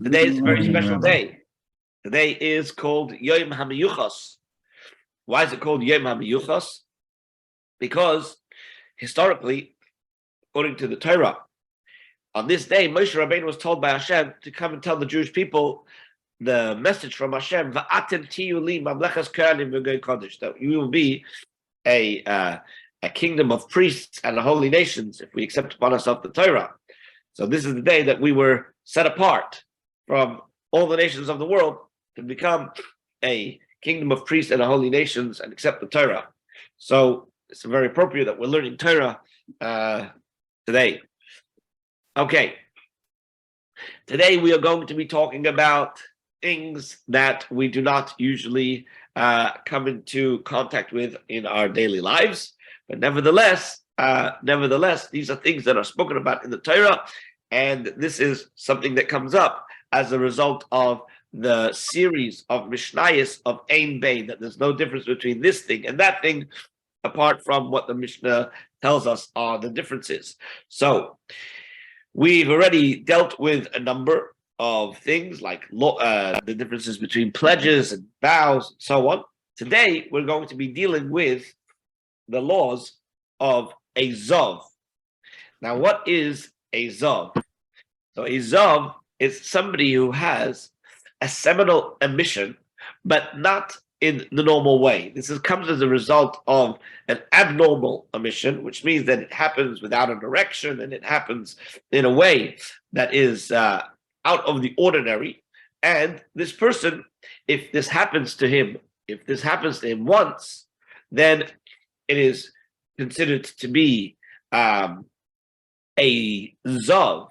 Today is a very special day. Today is called Yom HaMiyuchas. Why is it called Yom HaMiyuchas? Because historically, according to the Torah, on this day, Moshe Rabbeinu was told by Hashem to come and tell the Jewish people the message from Hashem, V'atem tiyu li mamlechas kohanim v'goy kodesh, that you will be a kingdom of priests and a holy nations if we accept upon ourselves the Torah. So this is the day that we were set apart from all the nations of the world to become a kingdom of priests and a holy nations and accept the Torah. So it's very appropriate that we're learning Torah today. Okay. Today we are going to be talking about things that we do not usually come into contact with in our daily lives, but nevertheless, these are things that are spoken about in the Torah, and this is something that comes up as a result of the series of Mishnayos of Ein Bein, that there's no difference between this thing and that thing, apart from what the Mishnah tells us are the differences. So we've already dealt with a number of things like the differences between pledges and vows and so on. Today, we're going to be dealing with the laws of a Zav. Now, what is a Zav? So a Zav is somebody who has a seminal emission, but not in the normal way. This comes as a result of an abnormal emission, which means that it happens without an erection and it happens in a way that is out of the ordinary. And this person, if this happens to him once, then it is considered to be a Zav.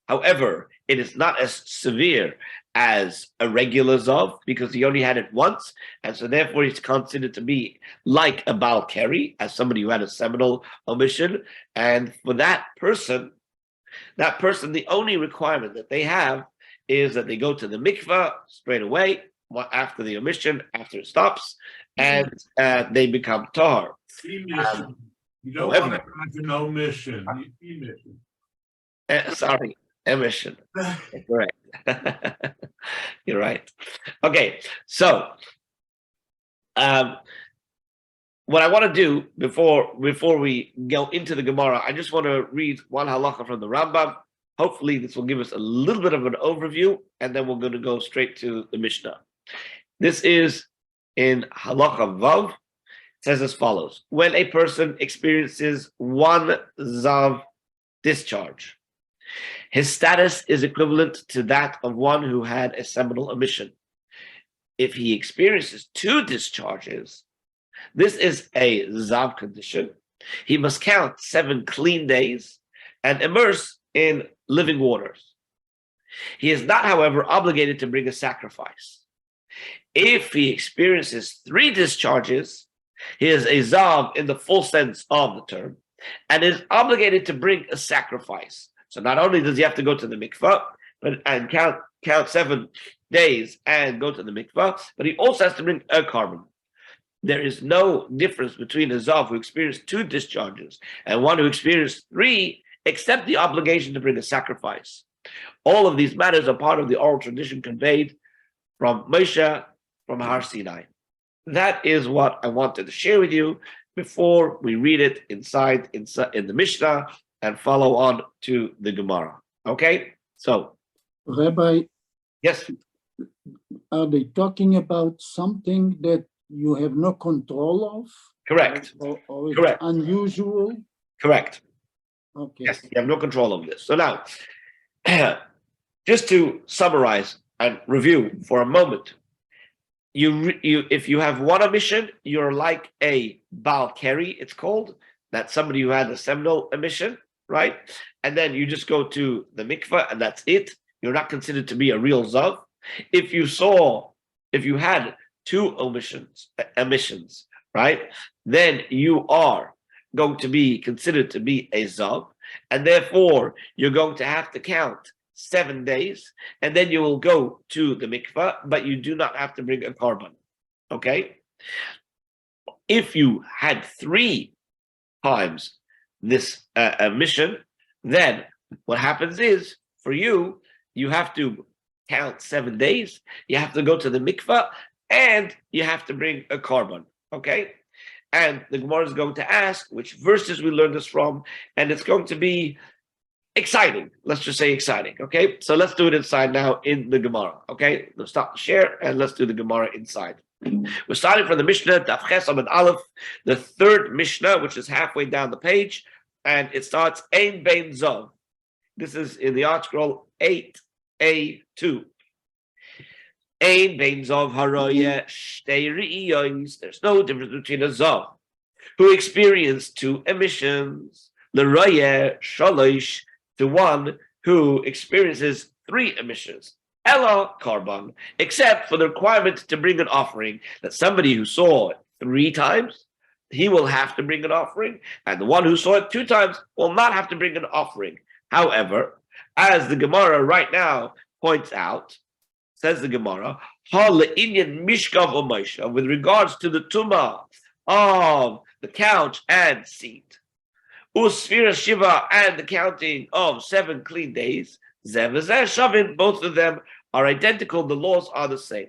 However, it is not as severe as a regular Zav because he only had it once, and so therefore he's considered to be like a Baal Keri, as somebody who had a seminal omission. And for that person, the only requirement that they have is that they go to the mikvah straight away after the omission, after it stops, and they become tahor. You don't want to have an omission. Sorry, emission. Correct. You're right. Okay, so what I want to do before we go into the Gemara, I just want to read one halacha from the Rambam. Hopefully, this will give us a little bit of an overview, and then we're going to go straight to the Mishnah. This is in halacha Vav. It says as follows: when a person experiences one Zav discharge, his status is equivalent to that of one who had a seminal emission. If he experiences two discharges, this is a Zav condition. He must count 7 clean days and immerse in living waters. He is not, however, obligated to bring a sacrifice. If he experiences 3 discharges, he is a Zav in the full sense of the term and is obligated to bring a sacrifice. So not only does he have to go to the mikvah and count 7 days and go to the mikvah, but he also has to bring a carbon. There is no difference between a Zav who experienced 2 discharges and one who experienced 3, except the obligation to bring a sacrifice. All of these matters are part of the oral tradition conveyed from Moshe, from Har Sinai. That is what I wanted to share with you before we read it inside in the Mishnah and follow on to the Gemara. Okay? So, Rabbi, yes. Are they talking about something that you have no control of? Correct. Or it's Correct. Unusual? Correct. Okay. Yes, you have no control of this. So now, just to summarize and review for a moment, if you have one emission, you're like a Baal Keri, it's called. That's somebody who had a seminal emission, right? And then you just go to the mikveh and that's it. You're not considered to be a real Zav. If you had 2 emissions, right? Then you are going to be considered to be a Zav, and therefore you're going to have to count 7 days, and then you will go to the mikveh, but you do not have to bring a carbon. Okay? If you had 3 times this mission, then what happens is, for you, you have to count 7 days, you have to go to the mikvah, and you have to bring a korban, okay? And the Gemara is going to ask which verses we learned this from, and it's going to be exciting. Let's just say exciting, okay? So let's do it inside now in the Gemara, okay? Let's stop the share, and let's do the Gemara inside. We're starting from the Mishnah, Daf Ches Amud Aleph, the third Mishnah, which is halfway down the page, and it starts Ein Bein Zov. This is in the Art Scroll 8A2. Ein Bein Zov Haroya Shtei Re'iyos. There's no difference between a Zov who experienced 2 emissions, L'Roya Shalosh, to one who experiences 3 emissions, Ella Karban, except for the requirement to bring an offering, that somebody who saw it 3 times, he will have to bring an offering, and the one who saw it 2 times will not have to bring an offering. However, as the Gemara right now points out, says the Gemara, with regards to the tumah of the couch and seat, Usfira Shiva, and the counting of 7 clean days, Shavin, both of them are identical, the laws are the same.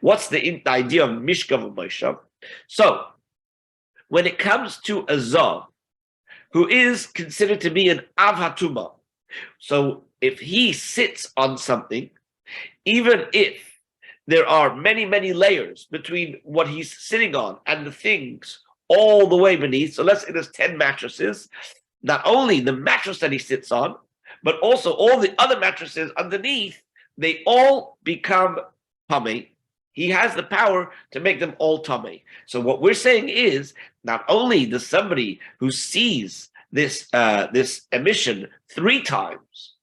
What's the idea of Mishkav Moshe? So, when it comes to a Zav, who is considered to be an Av HaTumah, so if he sits on something, even if there are many, many layers between what he's sitting on and the things all the way beneath, so let's say there's 10 mattresses, not only the mattress that he sits on, but also all the other mattresses underneath, they all become tamei. He has the power to make them all tamei. So what we're saying is, not only does somebody who sees this emission 3 times,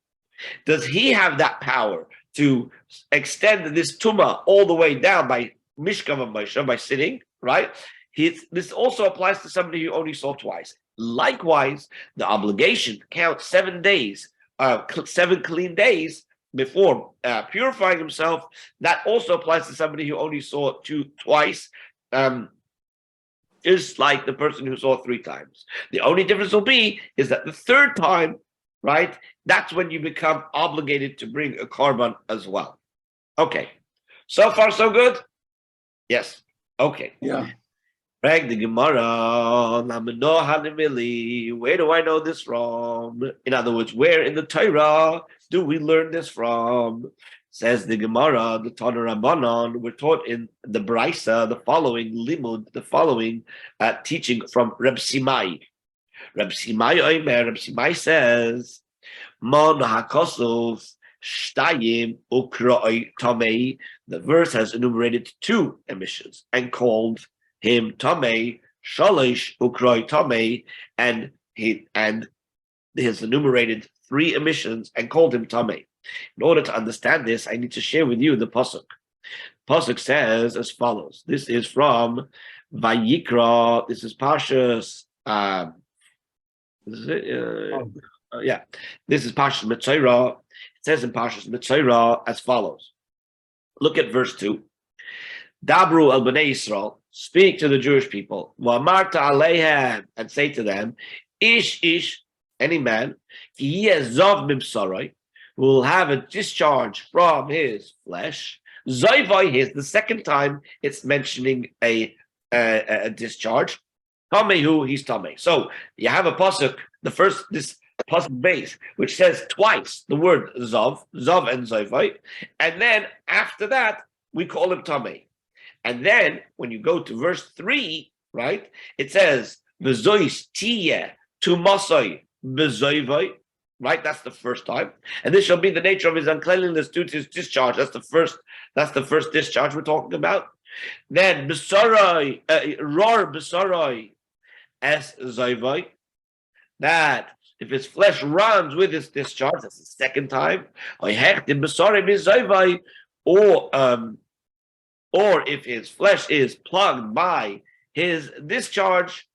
does he have that power to extend this tumah all the way down by mishkav Moshe, by sitting, right? This also applies to somebody who only saw twice. Likewise, the obligation to count 7 days, 7 clean days before purifying himself, that also applies to somebody who only saw twice, is like the person who saw 3 times. The only difference will be is that the 3rd time, right, that's when you become obligated to bring a korban as well. Okay, so far so good? Yes, okay. Yeah. Rag the Gemara, where do I know this from? In other words, where in the Torah do we learn this from? Says the Gemara, the Tana Rabbanon, we're taught in the Braisa, the following limud, the following teaching from Reb Simai. Reb Simai says, Mon hakosov shtayim ukroi tamei. The verse has enumerated 2 emissions and called him tamei, shalish ukroi tamei, and he has enumerated 3 emissions and called him tamei. In order to understand this, I need to share with you the pasuk. Pasuk says as follows. This is from Vayikra. This is Parshas. This is it. This is Parshas Metzora. It says in Parshas Metzora as follows. Look at verse 2. Dabru al bnei Yisrael, speak to the Jewish people. Wa'amarta aleihem, and say to them, Ish, any man, ki yezov mibsarai, will have a discharge from his flesh. Zoivai, here's the 2nd time it's mentioning a discharge. Tamehu, he's tamei. So you have a pasuk, this pasuk base, which says twice the word zav and zoivai, and then after that we call him tamei. And then when you go to verse 3, right, it says v'zois tiyeh tumasai b'zoivai. Right, that's the 1st time, and this shall be the nature of his uncleanliness due to his discharge. That's the first discharge we're talking about. Then b'sarai, ror b'sarai es zayvai, that if his flesh runs with his discharge, that's the 2nd time. Or if his flesh is plugged by his discharge,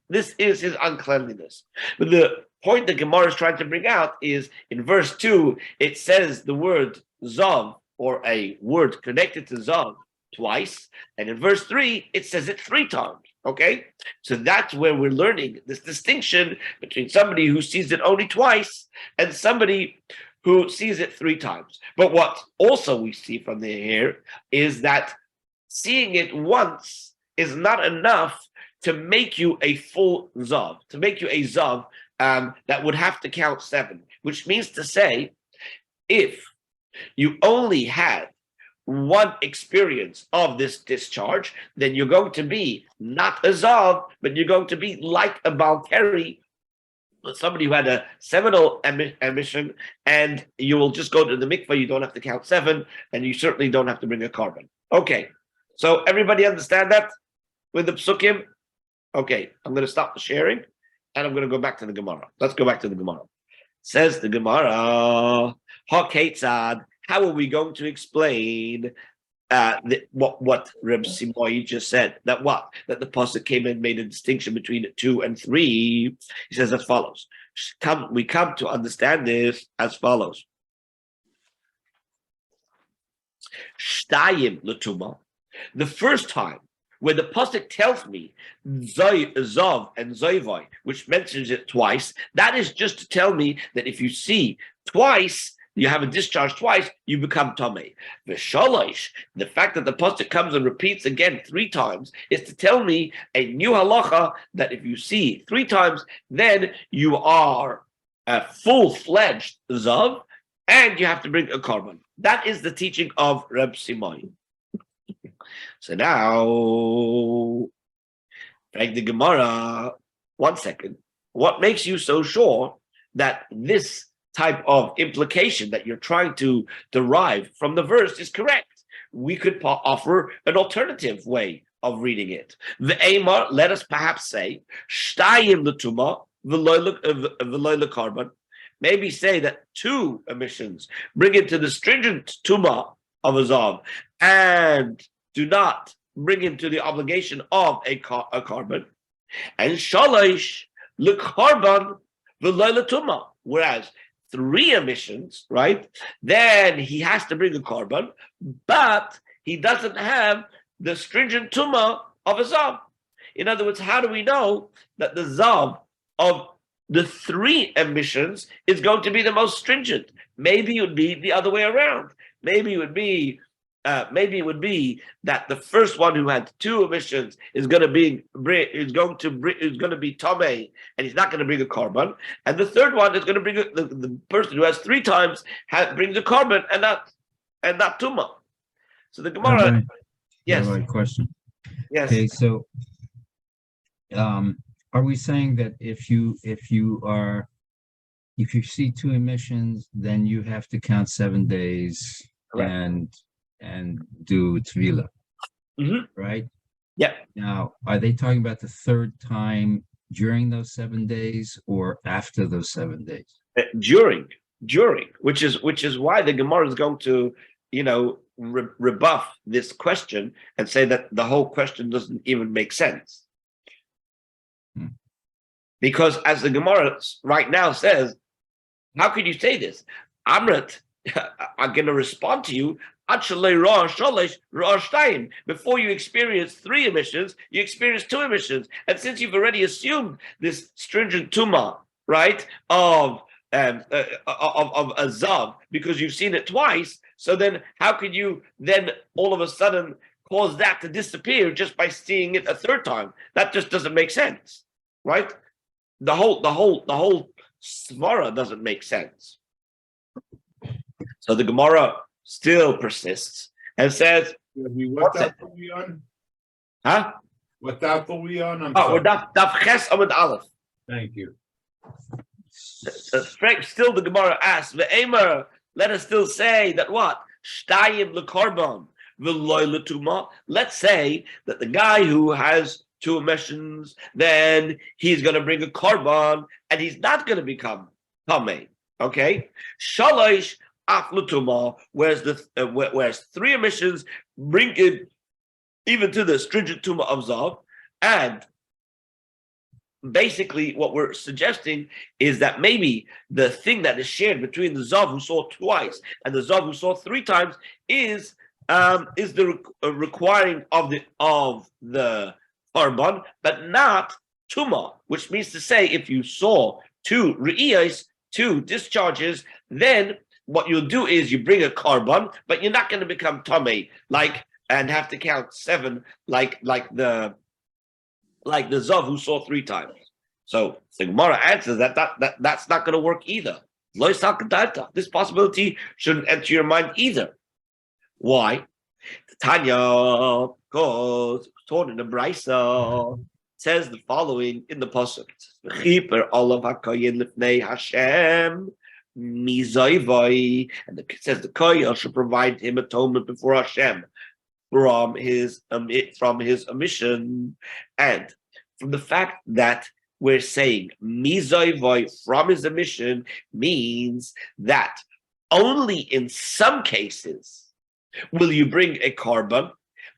this is his uncleanliness. But the point that Gemara is trying to bring out is in verse 2, it says the word zav, or a word connected to zav, twice, and in verse 3, it says it 3 times. Okay? So that's where we're learning this distinction between somebody who sees it only twice and somebody who sees it 3 times. But what also we see from here is that seeing it once is not enough to make you a full zav, to make you a zav that would have to count 7, which means to say, if you only had one experience of this discharge, then you're going to be not a zav, but you're going to be like a balkari, somebody who had a seminal emission, and you will just go to the mikvah. You don't have to count 7, and you certainly don't have to bring a carbon. Okay, so everybody understand that with the psukim? Okay, I'm going to stop the sharing, and I'm going to go back to the Gemara. Let's go back to the Gemara. Says the Gemara, Ha-ketzad, how are we going to explain what Reb Simoy just said? That the pasuk came and made a distinction between 2 and 3. He says as follows. We come to understand this as follows. Shtayim l'tuma. The first time when the pasuk tells me zav and zayvai, which mentions it twice, that is just to tell me that if you see twice, you have a discharge twice, you become tamei. V'shalosh, the fact that the pasuk comes and repeats again 3 times is to tell me a new halacha that if you see 3 times, then you are a full-fledged zav, and you have to bring a carbon. That is the teaching of Reb Simon. So now, like the Gemara, 1 second. What makes you so sure that this type of implication that you're trying to derive from the verse is correct? We could offer an alternative way of reading it. The Amar, let us perhaps say, Shtayim l'tuma v'loy carbon. Maybe say that 2 emissions bring it to the stringent tuma of a zav, and do not bring him to the obligation of a carbon. And shalosh l'karban v'loy l'tuma. Whereas 3 emissions, right? Then he has to bring a carbon, but he doesn't have the stringent tuma of a zav. In other words, how do we know that the zav of the 3 emissions is going to be the most stringent? Maybe it would be the other way around. Maybe it would be that the first one who had 2 emissions is going to be tamei, and he's not going to bring a carbon, and the third one is going to bring the person who has 3 times brings a carbon and not tuma. So the Gemara, Rabbi, yes, Rabbi, question. yes. Okay, so are we saying that if you see 2 emissions, then you have to count 7 days? Correct. and do tevilah, right? Yeah. Now, are they talking about the 3rd time during those 7 days or after those 7 days? During, which is why the Gemara is going to, rebuff this question and say that the whole question doesn't even make sense. Because as the Gemara right now says, how could you say this? Amrit, I'm going to respond to you. Before you experience 3 emissions, you experience 2 emissions. And since you've already assumed this stringent tuma, right, of a zav, because you've seen it twice, so then how could you then all of a sudden cause that to disappear just by seeing it a 3rd time? That just doesn't make sense, right? The whole svara doesn't make sense. So the Gemara still persists and says, what daf are we on? Huh? What daf are we on? We're daf ches amud aleph. Thank you. Still the Gemara asks, Ve'emer, let us still say that what? Shtayim l'karban v'loy l'tuma. Let's say that the guy who has 2 emissions, then he's going to bring a carbon and he's not going to become tamei. Okay? Shalosh aflutuma, whereas 3 emissions bring it even to the stringent tuma of zav. And basically what we're suggesting is that maybe the thing that is shared between the zav who saw twice and the zav who saw 3 times is the requiring of the carbon, but not tuma, which means to say if you saw 2 re'iyos, 2 discharges, then what you'll do is you bring a carbon, but you're not going to become Tomei, and have to count 7 like the Zav who saw 3 times. So the Gemara answers that's not going to work either. This possibility shouldn't enter your mind either. Why? Tanya, because taught in the Brisa, says the following in the pasuk: "V'chiper olav hakayin lifnei Hashem mizayvai," and it says the kohen should provide him atonement before Hashem from his omission, and from the fact that we're saying mizayvai from his omission means that only in some cases will you bring a carbon.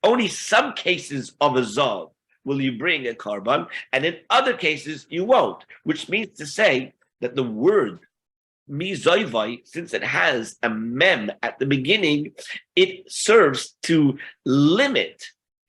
Only some cases of a zav will you bring a carbon, and in other cases you won't, which means to say that the word mizayvai, since it has a mem at the beginning, it serves to limit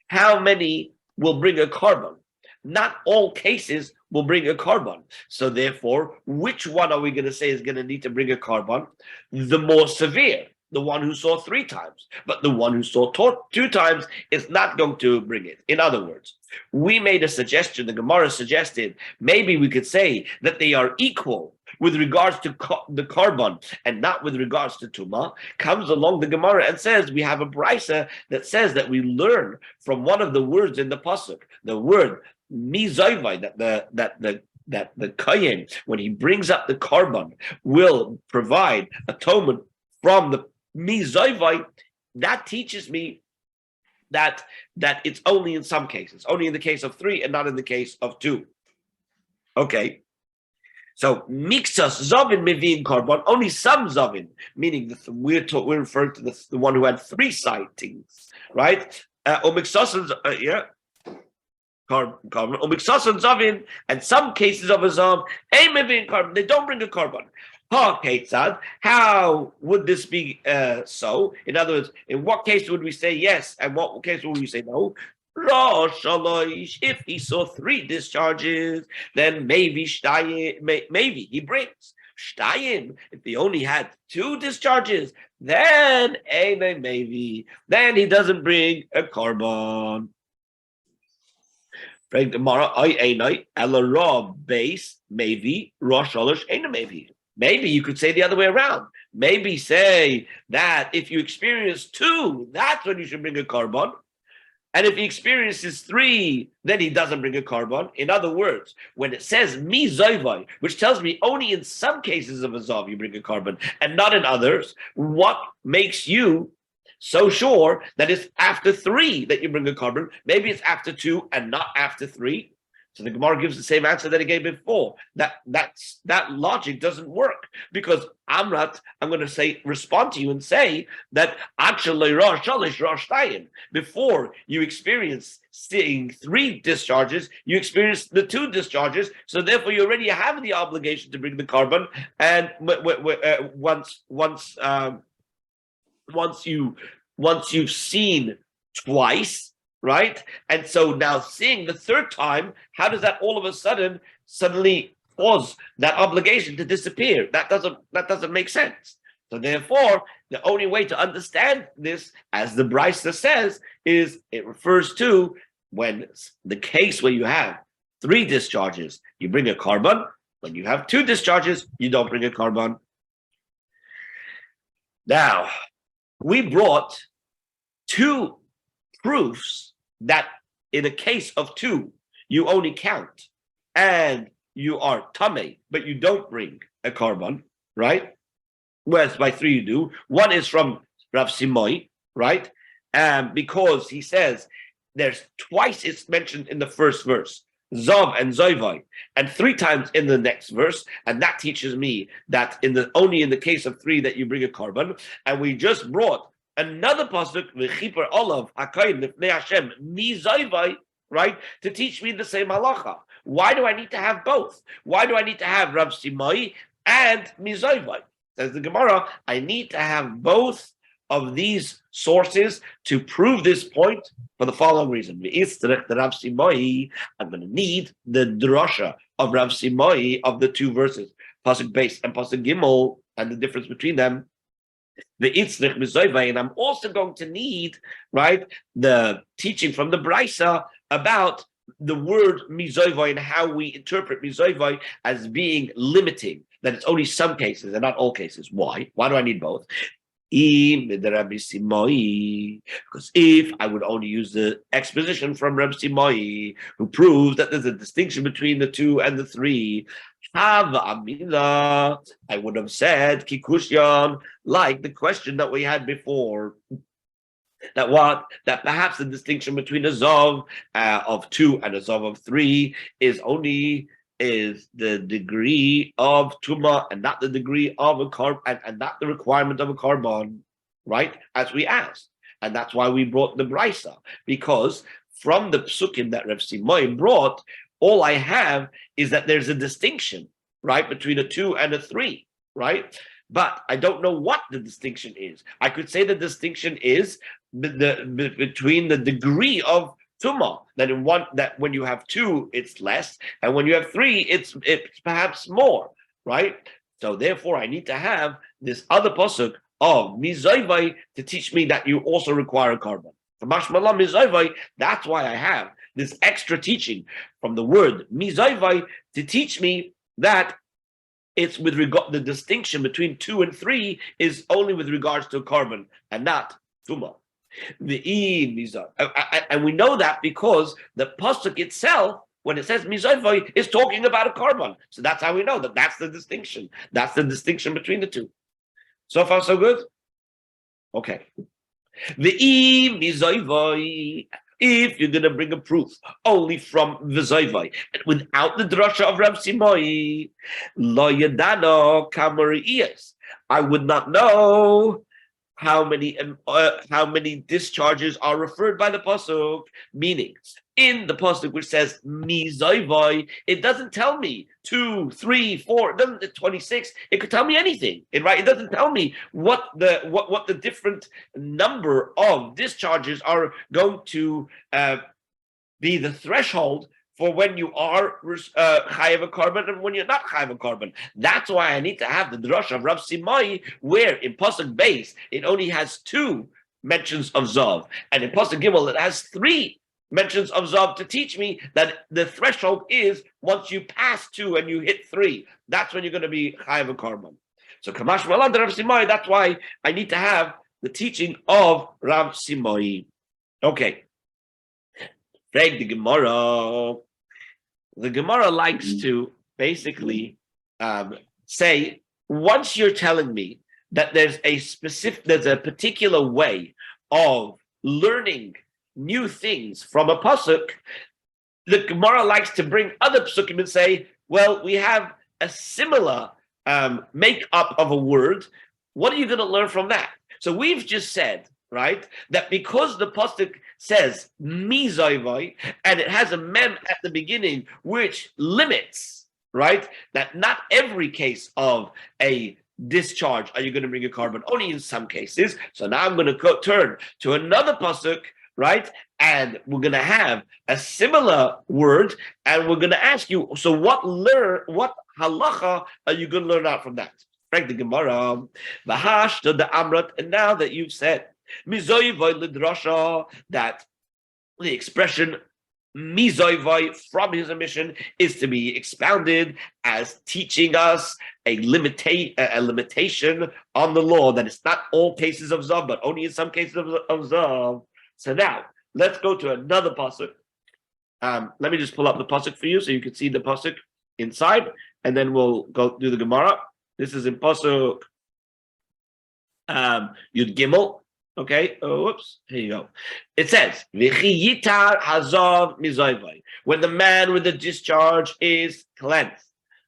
how many will bring a carbon. Not all cases will bring a carbon. So therefore, which one are we going to say is going to need to bring a carbon? The more severe, the one who saw 3 times, but the one who saw 2 times is not going to bring it. In other words, we made a suggestion, the Gemara suggested, maybe we could say that they are equal with regards to the carbon and not with regards to Tumah. Comes along the Gemara and says, we have a brisa that says that we learn from one of the words in the pasuk, the word mizayvai, that the kohen, when he brings up the carbon, will provide atonement from the mizayvai. That teaches me that it's only in some cases, only in the case of 3 and not in the case of 2. Okay. So mixas zavin mevin carbon, only some zavin, meaning we're referring to the one who had 3 sightings, right? Or mixas, carbon, or mixas zavin, and some cases of a zav, a mevin carbon, they don't bring a carbon. How would this be so? In other words, in what case would we say yes, and what case would we say no? If he saw 3 discharges, then maybe he brings. If he only had 2 discharges, then maybe he doesn't bring a carbon. Maybe you could say the other way around. Maybe say that if you experience 2, that's when you should bring a carbon. And if he experiences 3, then he doesn't bring a carbon. In other words, when it says mi zayvai, which tells me only in some cases of a zav you bring a carbon and not in others, what makes you so sure that it's after 3 that you bring a carbon? Maybe it's after 2 and not after 3. So the Gemara gives the same answer that it gave before. That logic doesn't work, because I'm going to respond to you and say that before you experience seeing 3 discharges, you experience the 2 discharges. So therefore, you already have the obligation to bring the carbon. And once you've seen twice. Right? And so now seeing the 3rd time, how does that all of a sudden suddenly cause that obligation to disappear? That doesn't make sense. So therefore, the only way to understand this, as the Brisa says, is it refers to when the case where you have 3 discharges, you bring a carbon. When you have 2 discharges, you don't bring a carbon. Now, we brought 2 proofs that in a case of 2, you only count and you are tamei, but you don't bring a carbon, right? Whereas by 3 you do. One is from Rav Simoi, right? Because he says there's twice it's mentioned in the first verse, Zav and Zoivai, and 3 times in the next verse, and that teaches me that only in the case of 3 that you bring a carbon. And we just brought another pasuk, v'chiper olav hakayin lifnei Hashem mizayvai, right, to teach me the same halacha. Why do I need to have both? Why do I need to have Rav Simai and mizayvai? Says the Gemara, I need to have both of these sources to prove this point for the following reason. I'm going to need the drasha of Rav Simai of the 2 verses, pasuk base and pasuk gimel, and the difference between them. The Yitzchok Mizoivai, and I'm also going to need, right, the teaching from the Brisa about the word Mizoivai and how we interpret Mizoivai as being limiting, that it's only some cases and not all cases. Why? Why do I need both? Because if I would only use the exposition from Rabbi Simai, who proves that there's a distinction between the 2 and the 3, I would have said Kikushyan, like the question that we had before. That perhaps the distinction between a Zov of 2 and a Zov of 3 is the degree of Tuma and not the degree of a carbon and not the requirement of a carbon, right? As we asked. And that's why we brought the Brisa, because from the psukim that Rav Simon brought, all I have is that there's a distinction, right, between a 2 and a 3, right? But I don't know what the distinction is. I could say the distinction is between the degree of Tuma, that when you have 2, it's less, and when you have 3, it's perhaps more, right? So therefore, I need to have this other pasuk of Mizoivai to teach me that you also require a carbon. Mashmalah Mizoivai, that's why I have this extra teaching from the word Mizoivai to teach me that it's with regard, the distinction between 2 and 3 is only with regards to a carbon and not Tuma. And we know that because the pasuk itself, when it says Mizoivai, is talking about a carbon. So that's how we know that that's the distinction. That's the distinction between the 2. So far, so good? Okay. If you're going to bring a proof only from V'zoivai, and without the drasha of Rav Simoi, lo yadano kamariyas, I would not know how many discharges are referred by the pasuk. Meaning, in the pasuk which says Mizoivai, it doesn't tell me 2, 3, 4. It doesn't 26. It could tell me anything. It doesn't tell me what the different number of discharges are going to be the threshold for when you are chayav a carbon and when you're not chayav a carbon. That's why I need to have the drasha of Rav Simai, where in pasuk base it only has 2 mentions of zav, and in pasuk gimel it has 3 mentions of zav to teach me that the threshold is once you pass 2 and you hit 3, that's when you're going to be chayav a carbon. So kamash malad Rav Simai. That's why I need to have the teaching of Rav Simai. Okay. Frag the Gemara. The Gemara likes to basically say, once you're telling me that there's a particular way of learning new things from a pasuk, the Gemara likes to bring other pasukim and say, well, we have a similar make-up of a word. What are you going to learn from that? So we've just said, right, that because the pasuk says Mizoivai and it has a mem at the beginning which limits, right, that not every case of a discharge are you going to bring a carbon, only in some cases. So now I'm going to turn to another pasuk, right, and we're going to have a similar word, and we're going to ask you, so what halacha are you going to learn out from that? Frank the Gemara, Vahash to the Amrat, and now that you've said Mizoivai l'drasha, that the expression Mizoivai from his emission is to be expounded as teaching us a limitation on the law, that it's not all cases of zav, but only in some cases of zav. So now let's go to another pasuk. Let me just pull up the pasuk for you so you can see the pasuk inside, and then we'll go do the Gemara. This is in pasuk Yud Gimel. Okay, whoops, here you go. It says, V'chi yitar hazav mizoivai, when the man with the discharge is cleansed,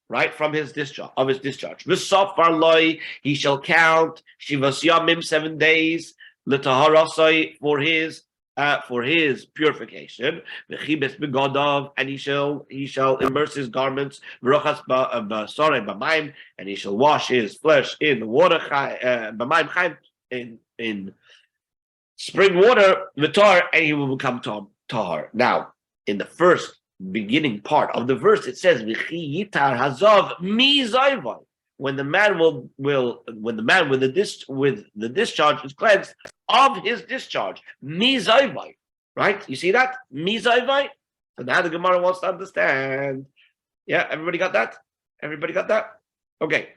right, from his discharge, V'sofar loi, he shall count shivas yamim, 7 days, l'taharasai, for his purification, V'chibes begodav, and he shall immerse his garments, V'rochas b'sarei b'mayim, and he shall wash his flesh in the water, b'mayim chayim, in spring water, v'tar, and he will become tahar. Now, in the first beginning part of the verse, it says, V'chi yitar hazav mizoivai, when the man with the discharge is cleansed of his discharge. Mizovai, right? You see that? Mizovai. So now the Gemara wants to understand. Yeah, everybody got that? Everybody got that? Okay.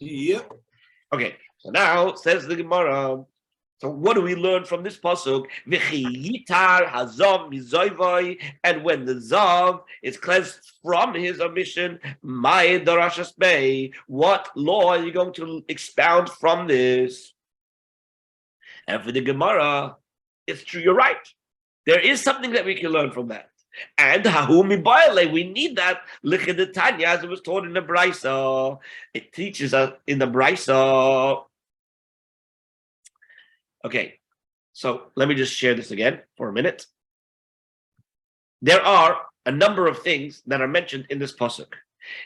Yep. Okay. So now says the Gemara. So what do we learn from this pasuk? V'chiyitar hazav mizoivai, and when the zav is cleansed from his omission, my darashas bay. What law are you going to expound from this? And for the Gemara, it's true. You're right. There is something that we can learn from that. And hahumi baile, we need that lichidetanya, as it was taught in the Brisa. It teaches us in the Brisa. Okay, so let me just share this again for a minute. There are a number of things that are mentioned in this pasuk.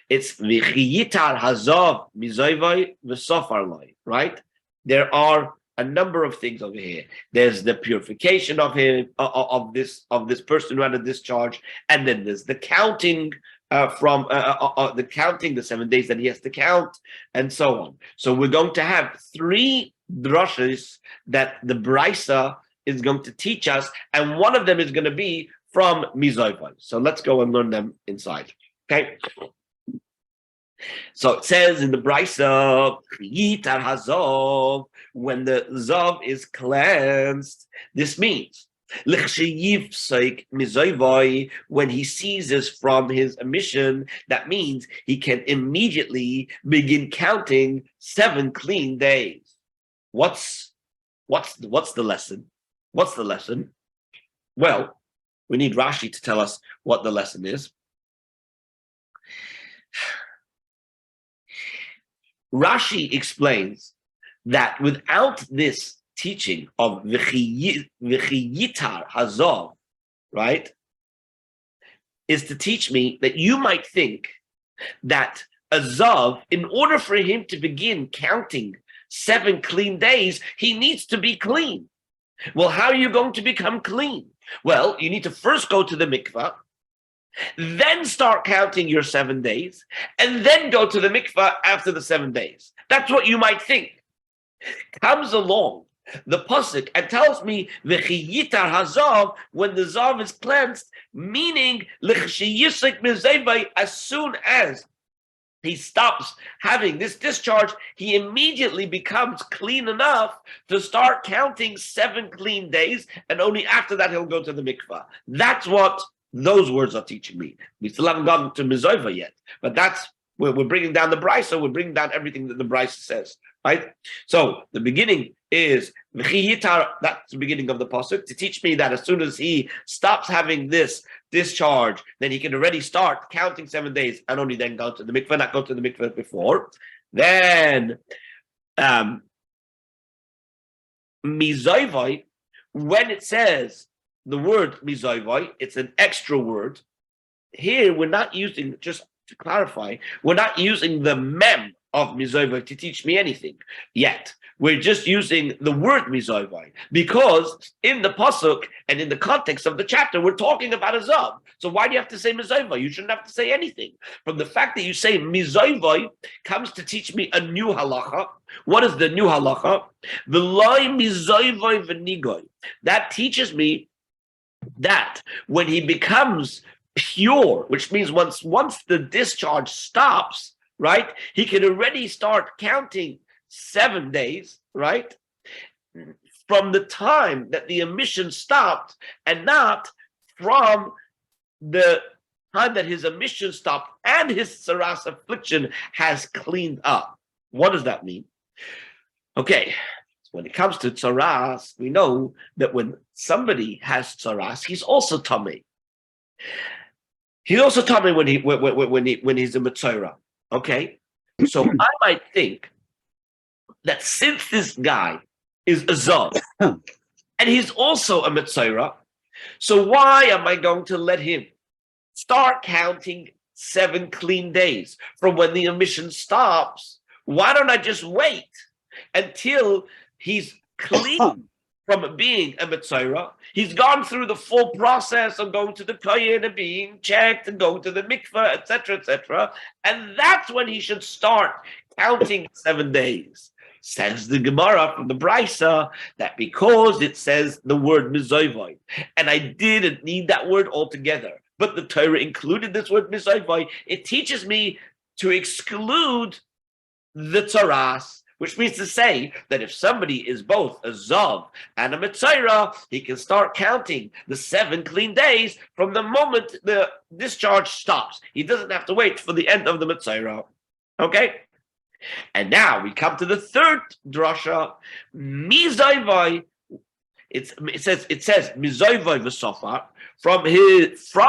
It's v'chiyitar hazav mizoivai v'sofarlai, right? There are a number of things over here. There's the purification of him, of this person who had a discharge, and then there's the counting the 7 days that he has to count, and so on. So we're going to have 3 drushes that the Brisa is going to teach us, and one of them is going to be from Mizoivai. So let's go and learn them inside. Okay. So it says in the Brisa, Yitar Hazov, when the Zav is cleansed, this means when he ceases from his emission, that means he can immediately begin counting 7 clean days. What's the lesson? What's the lesson? Well, we need Rashi to tell us what the lesson is. Rashi explains that without this teaching of v'chiyitar hazov, right, is to teach me that you might think that a zav, in order for him to begin counting 7 clean days, he needs to be clean. Well, how are you going to become clean? Well, you need to first go to the mikvah, then start counting your 7 days, and then go to the mikvah after the 7 days. That's what you might think. Comes along the pasuk and tells me v'chiyitar hazav, when the zav is cleansed, meaning l'chshiyisik mizevai, as soon as he stops having this discharge, he immediately becomes clean enough to start counting 7 clean days, and only after that he'll go to the mikvah. That's what those words are teaching me. We still haven't gotten to Mizova yet, but we're bringing down the Brisa, we're bringing down everything that the Brisa says, right? So the beginning is v'chiyitar, that's the beginning of the pasuk, to teach me that as soon as he stops having this discharge, then he can already start counting 7 days and only then go to the mikveh, not go to the mikveh before. Then mizoivai, when it says the word mizoivai, it's an extra word. Here we're not using, just to clarify, we're not using the mem of mizoivai to teach me anything yet. We're just using the word mizoivai because in the pasuk and in the context of the chapter, we're talking about a zav. So why do you have to say mizoivai? You shouldn't have to say anything. From the fact that you say mizoivai comes to teach me a new halacha. What is the new halacha? V'loi mizoivai v'nigoi. That teaches me that when he becomes pure, which means once the discharge stops, right, he can already start counting 7 days, right, from the time that the emission stopped, and not from the time that his emission stopped and his saras affliction has cleaned up. What does that mean? Okay, when it comes to saras, we know that when somebody has saras, he's also tummy. He's also tummy when he's a Mitzorah. Okay, so I might think that since this guy is a zav and he's also a Mitzorah, so why am I going to let him start counting 7 clean days from when the emission stops? Why don't I just wait until he's clean from being a Mitzorah? He's gone through the full process of going to the kohen and being checked and going to the mikveh, etc., etc. And that's when he should start counting 7 days. Says the Gemara from the Brisa that because it says the word mizoivoi, and I didn't need that word altogether, but the Torah included this word mizoivoi, it teaches me to exclude the tzaras, which means to say that if somebody is both a zav and a metzora, he can start counting the 7 clean days from the moment the discharge stops. He doesn't have to wait for the end of the metzora. Okay? And now we come to the third drasha, mizoivoi. It says mizoivoi v'sofar, from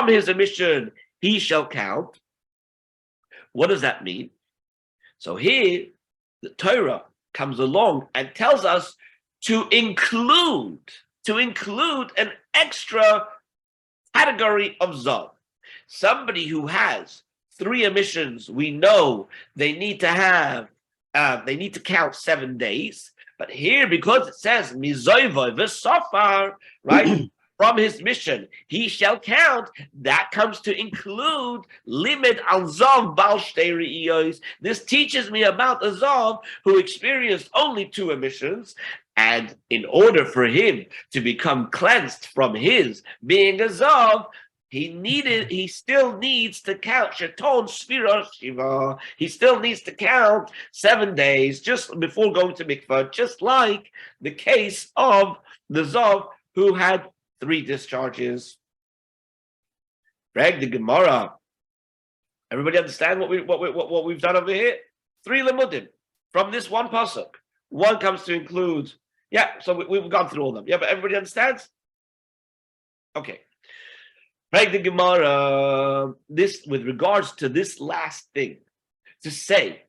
his emission he shall count. What does that mean? So here the Torah comes along and tells us to include an extra category of zav. Somebody who has 3 emissions, we know they need to count 7 days. But here, because it says mizoivoi v'sofar, right, from his mission, he shall count. That comes to include limit al zav bal shtei re'iyos. This teaches me about a zav who experienced only 2 emissions, and in order for him to become cleansed from his being a zav, he still needs to count Sheton Sfira Shiva. He still needs to count 7 days just before going to mikvah, just like the case of the zav who had 3 discharges. Reg the Gemara. Everybody understand what we've done over here? 3 limudim from this one pasuk. One comes to include. Yeah, so we've gone through all of them. Yeah, but everybody understands? Okay. Reg the Gemara. This with regards to this last thing, to say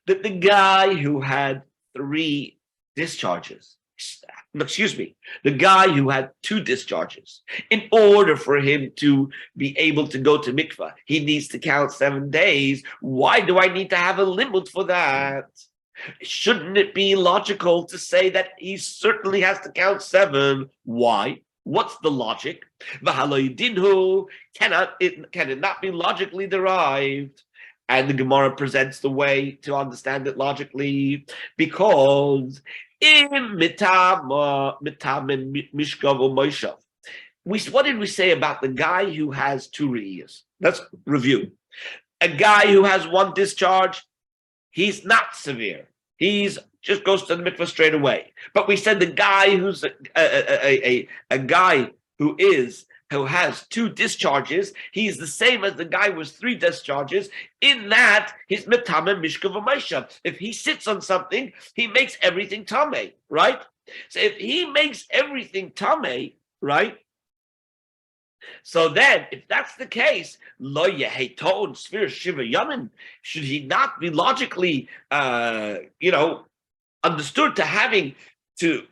that the guy who had 3 discharges. The guy who had 2 discharges, in order for him to be able to go to mikvah, he needs to count 7 days. Why do I need to have a limit for that? Shouldn't it be logical to say that he certainly has to count 7? Why? What's the logic? Can it not be logically derived? And the Gemara presents the way to understand it logically, because what did we say about the guy who has 2 re'iyos? Let's review. A guy who has 1 discharge, he's not severe. He's just goes to the mikvah straight away. But we said the guy who's a guy who has 2 discharges, he's the same as the guy who has 3 discharges, in that he's metame mishkav v'maishav. If he sits on something, he makes everything tameh, right? So if he makes everything tameh, right? So then, if that's the case, lo yeheton sphere shiva yamin, should he not be logically, understood to having to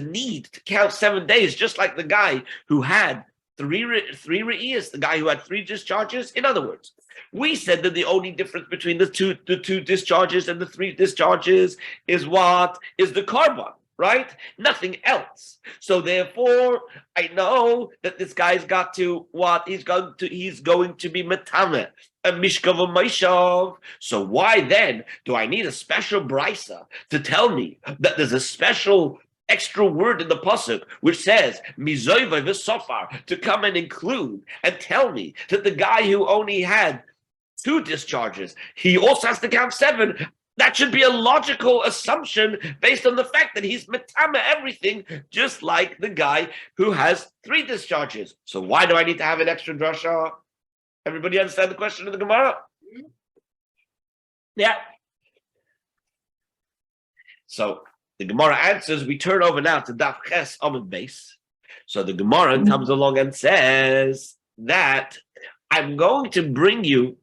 need to count 7 days, just like the guy who had 3 re'iyos, the guy who had 3 discharges? In other words, we said that the only difference between the two discharges and the 3 discharges is what is the carbon, right? Nothing else. So therefore, I know that this guy's got to what he's going to be metame, a mishkav v'maishav. So why then do I need a special brisa to tell me that there's a special extra word in the pasuk which says mizoivoi v'sofar, to come and include and tell me that the guy who only had 2 discharges, he also has to count 7? That should be a logical assumption based on the fact that he's metama everything, just like the guy who has 3 discharges. So why do I need to have an extra drasha? Everybody understand the question of the Gemara? Yeah. So the Gemara answers. We turn over now to Daf Ches Amud Beis. So the Gemara comes along and says that I'm going to bring you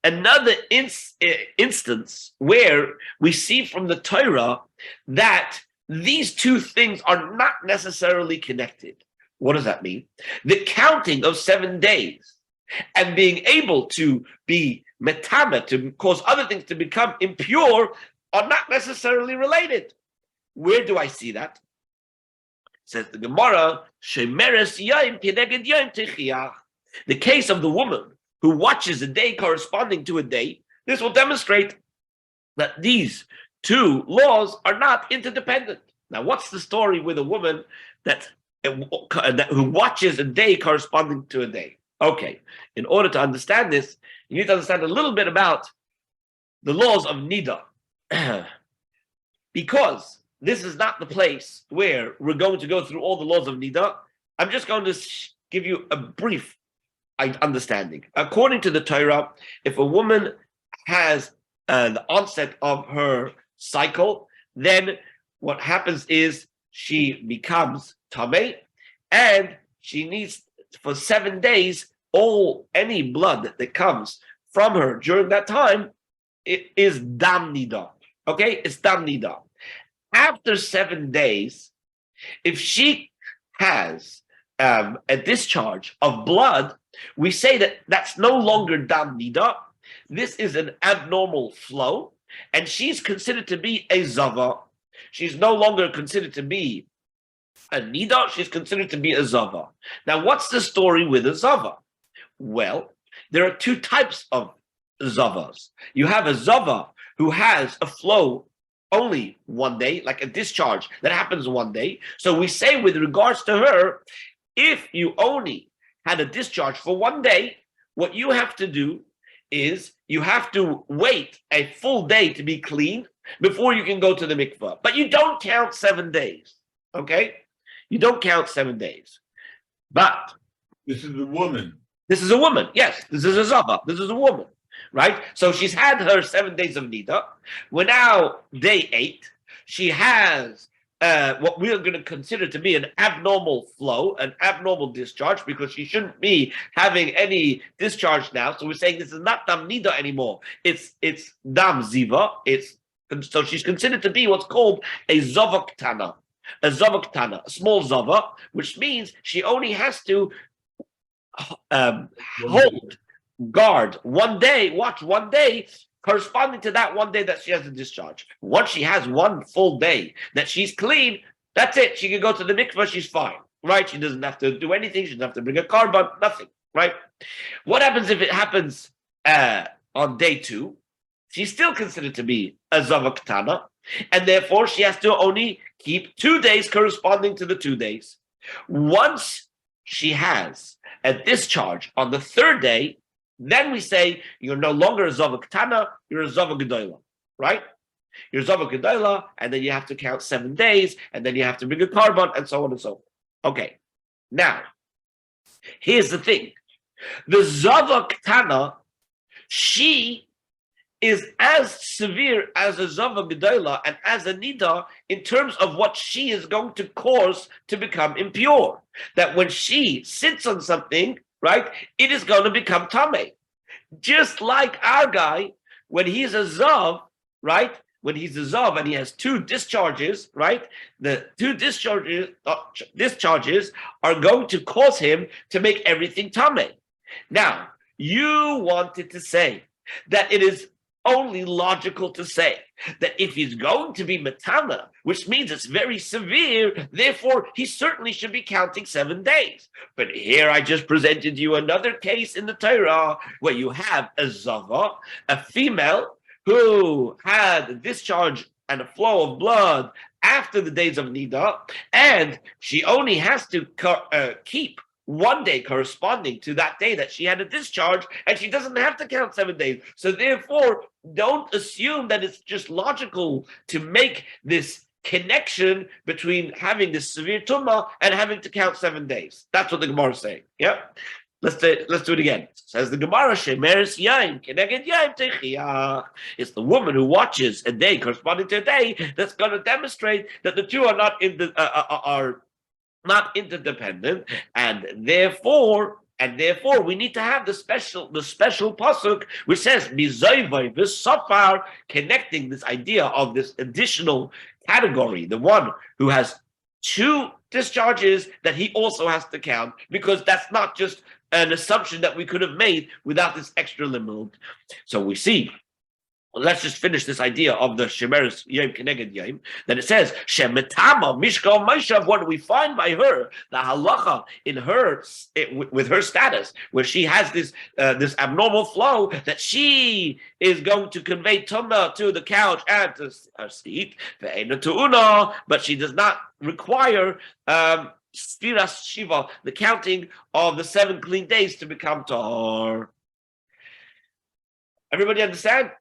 another instance where we see from the Torah that these 2 things are not necessarily connected. What does that mean? The counting of 7 days and being able to be metame, to cause other things to become impure, are not necessarily related. Where do I see that? Says the Gemara, Shemeres Yom Keneged Yom Techiach. The case of the woman who watches a day corresponding to a day, this will demonstrate that these two laws are not interdependent. Now, what's the story with a woman who watches a day corresponding to a day? Okay, in order to understand this, you need to understand a little bit about the laws of Nida. Because this is not the place where we're going to go through all the laws of Nida. I'm just going to give you a brief understanding. According to the Torah, if a woman has the onset of her cycle, then what happens is she becomes tamei, and she needs for 7 days any blood that comes from her during that time, it is dam nida. Okay, it's dam nida. After 7 days, if she has a discharge of blood, we say that that's no longer dam nida. This is an abnormal flow, and she's considered to be a zava. She's no longer considered to be a nida, she's considered to be a zava. Now, what's the story with a zava? Well, there are two types of zavas. You have a zava who has a flow only 1 day, like a discharge that happens 1 day. So we say with regards to her, if you only had a discharge for 1 day, what you have to do is you have to wait a full day to be clean before you can go to the mikvah. But you don't count 7 days, okay? You don't count 7 days. But This is a woman. this is a woman. Yes, this is a zava. This is a woman, right? So she's had her 7 days of nida. We're now day 8. She has what we are going to consider to be an abnormal flow, an abnormal discharge, because she shouldn't be having any discharge now. So we're saying this is not dam nida anymore. It's dam ziva. So she's considered to be what's called a zava ktana, a small zava, which means she only has to hold guard 1 day, watch 1 day, corresponding to that 1 day that she has a discharge. Once she has 1 full day that she's clean, that's it. She can go to the mikvah, she's fine, right? She doesn't have to do anything. She doesn't have to bring a carbon, nothing, right? What happens if it happens on day 2? She's still considered to be a zava ktana, and therefore she has to only keep 2 days corresponding to the 2 days. Once she has a discharge on the 3rd day, then we say you're no longer a zava ktana, you're a zava gedola, right? You're zava gedola, and then you have to count 7 days, and then you have to bring a carbon, and so on and so forth. Okay, now here's the thing: the zava ktana, she is as severe as a zava gedola and as a nida in terms of what she is going to cause to become impure. That when she sits on something, right, it is going to become tamei. Just like our guy, when he's a zav, right, when he's a zav and he has 2 discharges, right, the 2 discharges are going to cause him to make everything tamei. Now, you wanted to say that it is only logical to say that if he's going to be matana, which means it's very severe, therefore he certainly should be counting 7 days. But here I just presented you another case in the Torah where you have a zava, a female who had a discharge and a flow of blood after the days of nida, and she only has to keep 1 day corresponding to that day that she had a discharge, and she doesn't have to count 7 days. So therefore, don't assume that it's just logical to make this connection between having this severe tumah and having to count 7 days. That's what the Gemara is saying. Yeah. Let's do it again. Says the Gemara, Shemeres Yaim, Keneged Yaim Techiach. It's the woman who watches a day corresponding to a day that's going to demonstrate that the two are not interdependent, and therefore we need to have the special pasuk which says Mizayvay v'safar, connecting this idea of this additional category, the one who has 2 discharges that he also has to count, because that's not just an assumption that we could have made without this extra limud. So we see let's just finish this idea of the Shemeres Yom Keneged Yom. Then it says Shemetama Mishkal Moshav. What do we find by her? The halacha in her with her status, where she has this this abnormal flow that she is going to convey tumah to the couch and to her seat. But she does not require Sfiras Shiva, the counting of the 7 clean days to become tahor. Everybody understand?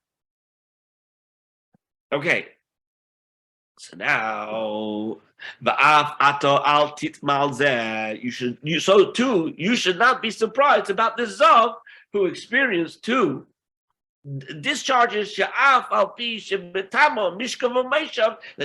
Okay, so now you should not be surprised about this Zav who experienced 2 discharges that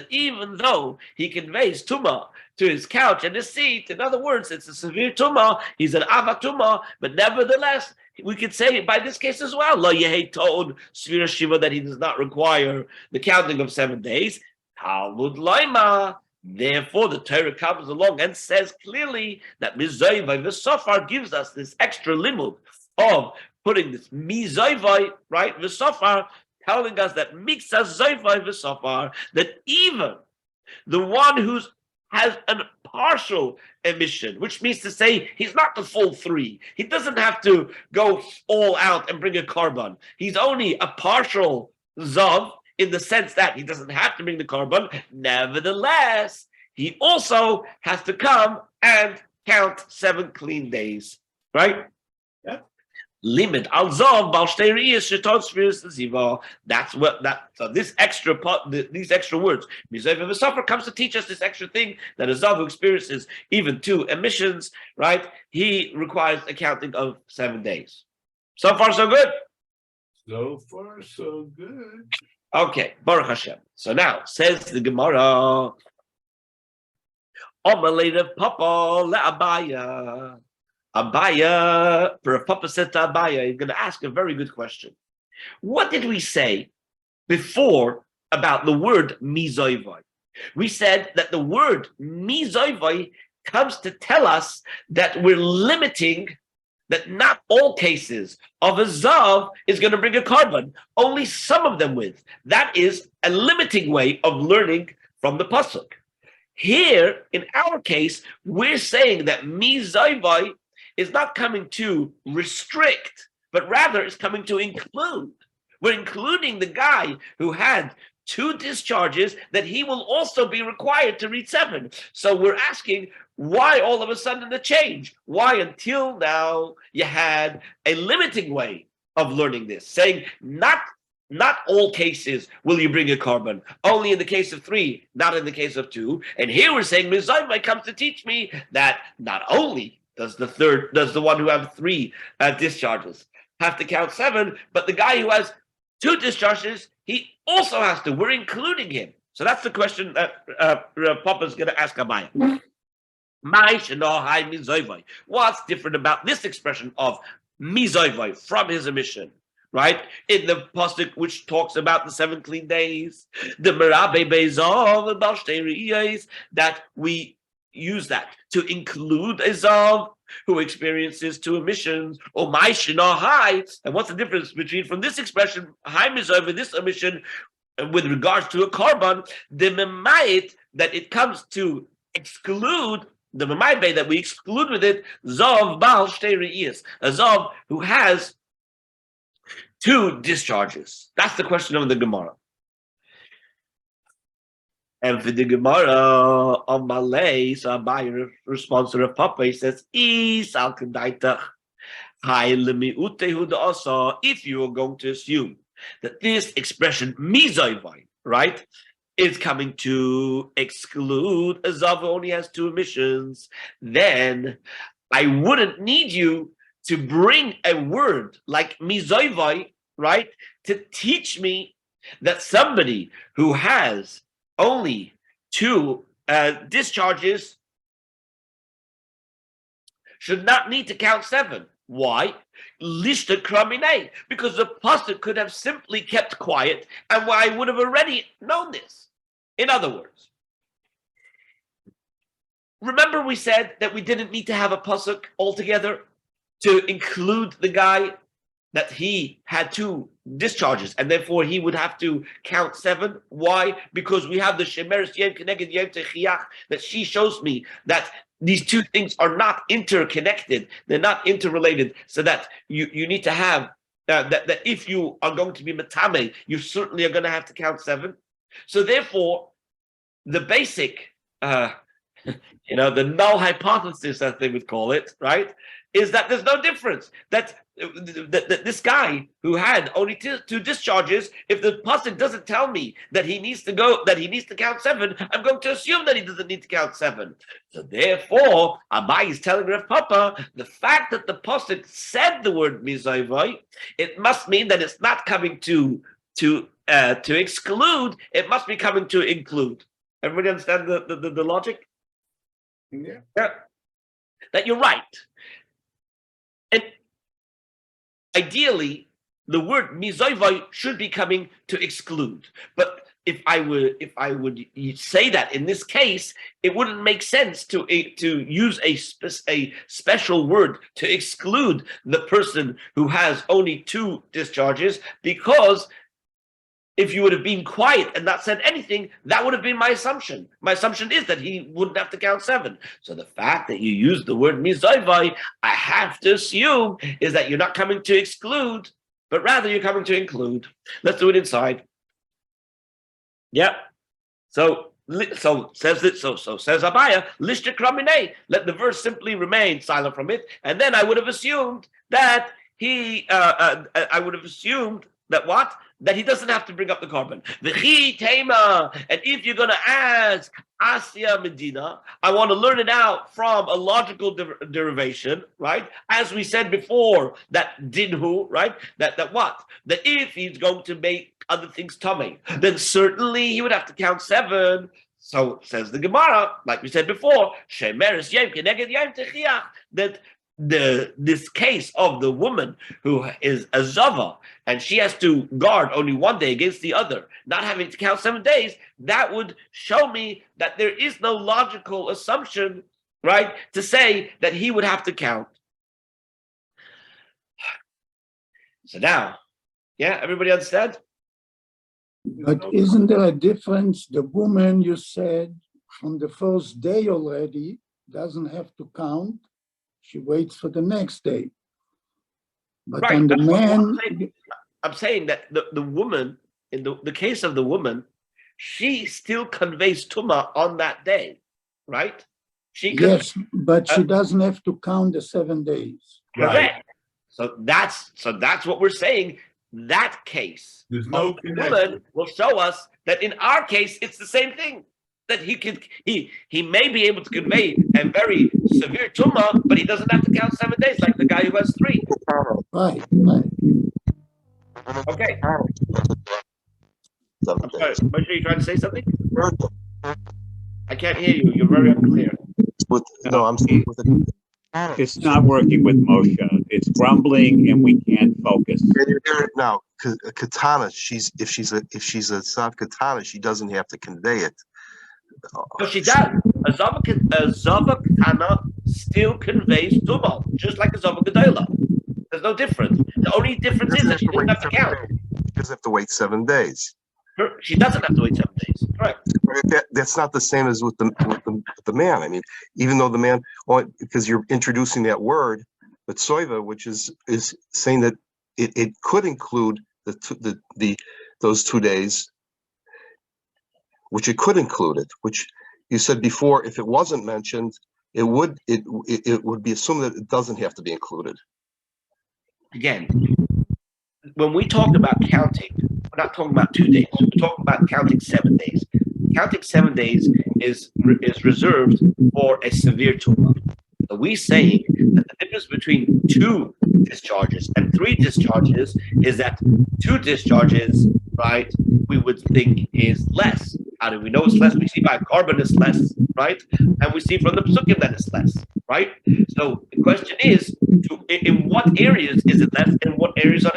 even though he conveys tumah to his couch and his seat, in other words, it's a severe tumah, he's an ava tumah, but nevertheless, we could say by this case as well, lo yehi told Svira Shiva, that he does not require the counting of 7 days. Talmud Laima. Therefore, the Torah comes along and says clearly that Mizayvai V'Sofar gives us this extra limud of putting this Mizayvai, right, V'Sofar, telling us that Miksa Zayvai V'Sofar, that even the one who has a partial emission, which means to say he's not the full 3. He doesn't have to go all out and bring a carbon. He's only a partial Zav in the sense that he doesn't have to bring the carbon. Nevertheless, he also has to come and count 7 clean days, right? Yeah. Limit al zav bal shtei re'iyos shetot shviras ziva. That's what that. So this extra part, these extra words, Mizayv v'Sofar, comes to teach us this extra thing that a zav who experiences even 2 emissions, right? He requires a counting of 7 days. So far, so good. So far, so good. Okay, Baruch Hashem. So now says the Gemara, Omalei Papa le'Abaya. Abaya, for a Papa said to Abaya, he's going to ask a very good question. What did we say before about the word Mizoivai? We said that the word Mizoivai comes to tell us that we're limiting, that not all cases of a Zav is going to bring a carbon, only some of them with. That is a limiting way of learning from the Pasuk. Here, in our case, we're saying that Mizoivai is not coming to restrict, but rather is coming to include. We're including the guy who had 2 discharges, that he will also be required to read 7. So we're asking, why all of a sudden the change? Why until now you had a limiting way of learning this, saying not all cases will you bring a carbon, only in the case of 3, not in the case of 2. And here we're saying Mizayvai comes to teach me that not only does the one who has 3 discharges have to count 7, but the guy who has 2 discharges, he also has to. We're including him. So that's the question that Papa's going to ask Abaya. What's different about this expression of Mizoivai from his emission? Right? In the pasuk which talks about the 7 clean days, the Merabe Beizov Bal Shtei Re'iyos, that we use that to include a Zav who experiences 2 emissions, or Maishina High. And what's the difference between from this expression, High Mizoivai, this emission, with regards to a carbon, the Memayit, that it comes to exclude, the Memayit that we exclude with it, Zav Bal Shtei Re'iyos, a Zav who has 2 discharges. That's the question of the Gemara. And for the Gemara on Malay, so Abaye responds to the Papa, he says, if you are going to assume that this expression, Mizoivai, right, is coming to exclude a Zav who only has 2 emissions, then I wouldn't need you to bring a word like Mizoivai, right, to teach me that somebody who has only 2 discharges should not need to count 7. Why? Lishta kramine, because the pasuk could have simply kept quiet, and I would have already known this. In other words, remember we said that we didn't need to have a pasuk altogether to include the guy that he had 2 discharges, and therefore he would have to count 7. Why? Because we have the Shemeres Yom Keneged Yom Techiach, that she shows me that these 2 things are not interconnected, they're not interrelated, so that you need to have that if you are going to be metame, you certainly are going to have to count 7. So therefore, the basic, the null hypothesis, as they would call it, right, is that there's no difference. That this guy who had only 2 discharges, if the pasuk doesn't tell me that he needs to count 7, I'm going to assume that he doesn't need to count 7. So therefore, Abai is telling Rav Papa, the fact that the pasuk said the word mizayvai, it must mean that it's not coming to exclude, it must be coming to include. Everybody understand the logic? Yeah. That you're right. And ideally, the word mizayvai should be coming to exclude. But if I would say that in this case, it wouldn't make sense to use a special word to exclude the person who has only 2 discharges, because if you would have been quiet and not said anything, that would have been my assumption. My assumption is that he wouldn't have to count 7. So the fact that you use the word mizayvai, I have to assume is that you're not coming to exclude, but rather you're coming to include. Let's do it inside. Yeah. So says Abaya, lishta kramine. Let the verse simply remain silent from it, and then I would have assumed that that he doesn't have to bring up the carbon. V'chi tema. And if you're going to ask Asya Medina, I want to learn it out from a logical derivation, right? As we said before, that dinhu, right? That what? That if he's going to make other things tummy, then certainly he would have to count 7. So says the Gemara, like we said before, Shemeres Yom Keneged Yom Techiach, that this case of the woman who is a zava and she has to guard only 1 day against the other, not having to count 7 days, that would show me that there is no logical assumption, right, to say that he would have to count. So now, yeah, everybody understand? But isn't there a difference? The woman, you said, on the first day already doesn't have to count. She waits for the next day. But right, on the man... I'm saying that the woman, in the case of the woman, she still conveys tumah on that day, right? Yes, but she doesn't have to count the 7 days. Correct. So that's what we're saying. That case There's no of the woman will show us that in our case it's the same thing. That he may be able to convey a very severe tumah, but he doesn't have to count 7 days like the guy who has 3. Right. Okay. I'm sorry. Moshe, you trying to say something? I can't hear you. You're very unclear. I'm saying it's not working with Moshe. It's grumbling, and we can't focus. Can you hear it now? Katana. If she's a Sav Katana, she doesn't have to convey it. No, she does. A Zava Katana still conveys tumah, just like a Zava Gedola. There's no difference. The only difference is that she doesn't have to count. She doesn't have to wait 7 days. She doesn't have to wait 7 days. Correct. That's not the same as with the man. I mean, even though the man, because you're introducing that word, but soiva, which is saying that it could include those 2 days, which it could include it. Which you said before, if it wasn't mentioned, it would be assumed that it doesn't have to be included. Again, when we talk about counting, we're not talking about 2 days. We're talking about counting 7 days. Counting 7 days is reserved for a severe tumah. So we're saying that the difference between 2 discharges and 3 discharges is that 2 discharges, right, we would think is less. How do we know it's less? We see by carbon it's less, right? And we see from the psukim that it's less, right? So the question is, in what areas is it less, and what areas is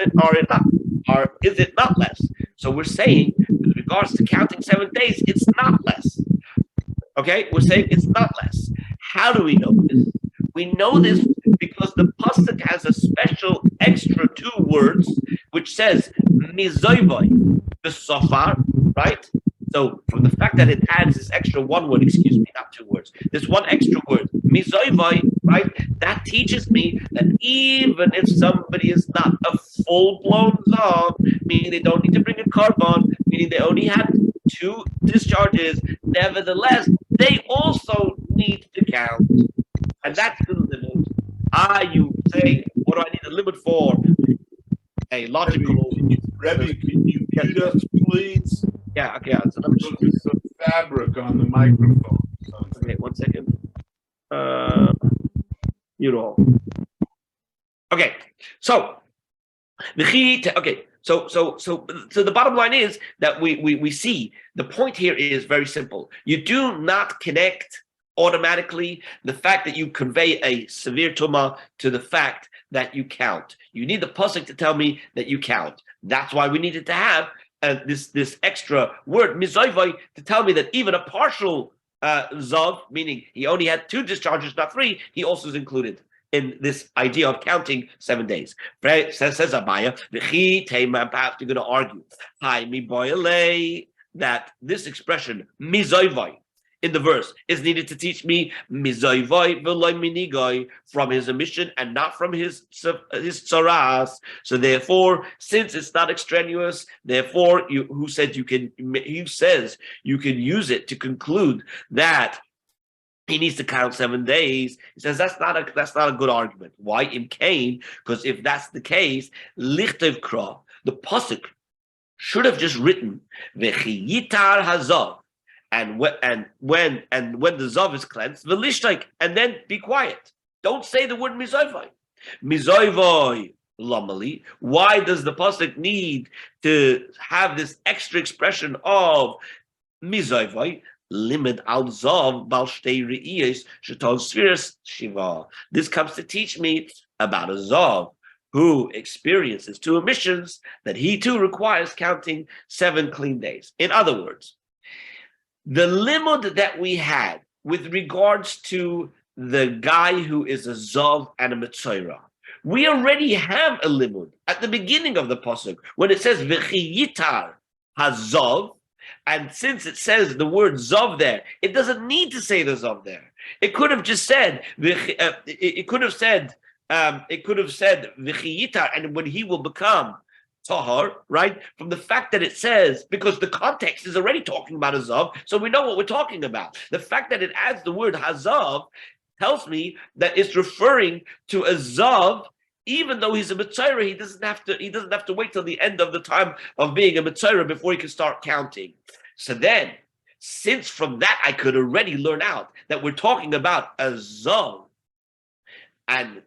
it not less? So we're saying, with regards to counting 7 days, it's not less. Okay, we're saying it's not less. How do we know this? We know this because because the pasuk has a special extra 2 words, which says mizoivoi, the sofar, right? So from the fact that it adds this extra 1 word, excuse me, not 2 words, this 1 extra word, mizoivoi, right? That teaches me that even if somebody is not a full-blown zav, meaning they don't need to bring a carbon, meaning they only had 2 discharges, nevertheless, they also need to count. And that's the limit. You say, what do I need a limit for? A logical. Rebbe, can you mute us, please? Yeah, okay. So let me just Look at some fabric on the microphone. okay, 1 second. Mute all. Okay, so okay. So the bottom line is that we see the point here is very simple. You do not connect automatically the fact that you convey a severe tumah to the fact that you count. You need the pasuk to tell me that you count. That's why we needed to have this extra word mizoivai to tell me that even a partial zav, meaning he only had 2 discharges, not 3, he also is included in this idea of counting 7 days. Says Abaya, perhaps you're going to argue, that this expression, mizoivai, in the verse, is needed to teach me mizoivai v'loy minigai, from his omission and not from his tsaras. So therefore, since it's not extraneous, therefore, who says you can use it to conclude that he needs to count 7 days. He says that's not a good argument. Why in Cain? Because if that's the case, lichtev kra, the pasuk should have just written v'chiyitar hazav, and when the zav is cleansed, v'lishtaik, and then be quiet. Don't say the word mizoivai. Mizoivai lamali. Why does the pasuk need to have this extra expression of mizoivai? Limit al zav bal shtei re'iyos shetal sfiras shiva. This comes to teach me about a zav who experiences 2 emissions, that he too requires counting 7 clean days. In other words, the limud that we had with regards to the guy who is a zav and a metzora, we already have a limud at the beginning of the pasuk when it says v'chiyitar hazav. And since it says the word zav there, it doesn't need to say the zav there. It could have just said it could have said v'chiyitar, and when he will become tahar, right? From the fact that it says, because the context is already talking about a zav, so we know what we're talking about. The fact that it adds the word hazav tells me that it's referring to a zav. Even though he's a Mitzayra, he doesn't have to wait till the end of the time of being a Mitzayra before he can start counting. So then, since from that I could already learn out that we're talking about a Zav and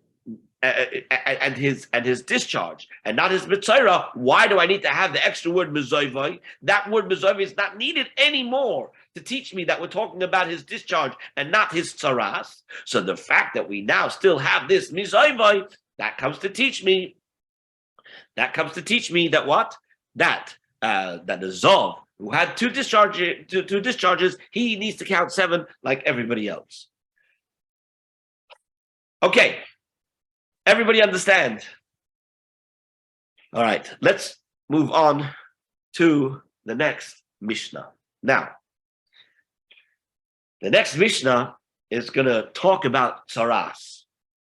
his discharge and not his Mitzayra, why do I need to have the extra word Mizoivai? That word Mizoivai is not needed anymore to teach me that we're talking about his discharge and not his tsaras. So the fact that we now still have this Mizoivai, that comes to teach me that what? That the Zov who had 2 discharges, he needs to count 7 like everybody else. Okay, everybody understand? All right, let's move on to the next Mishnah. Now, the next Mishnah is going to talk about tsaras.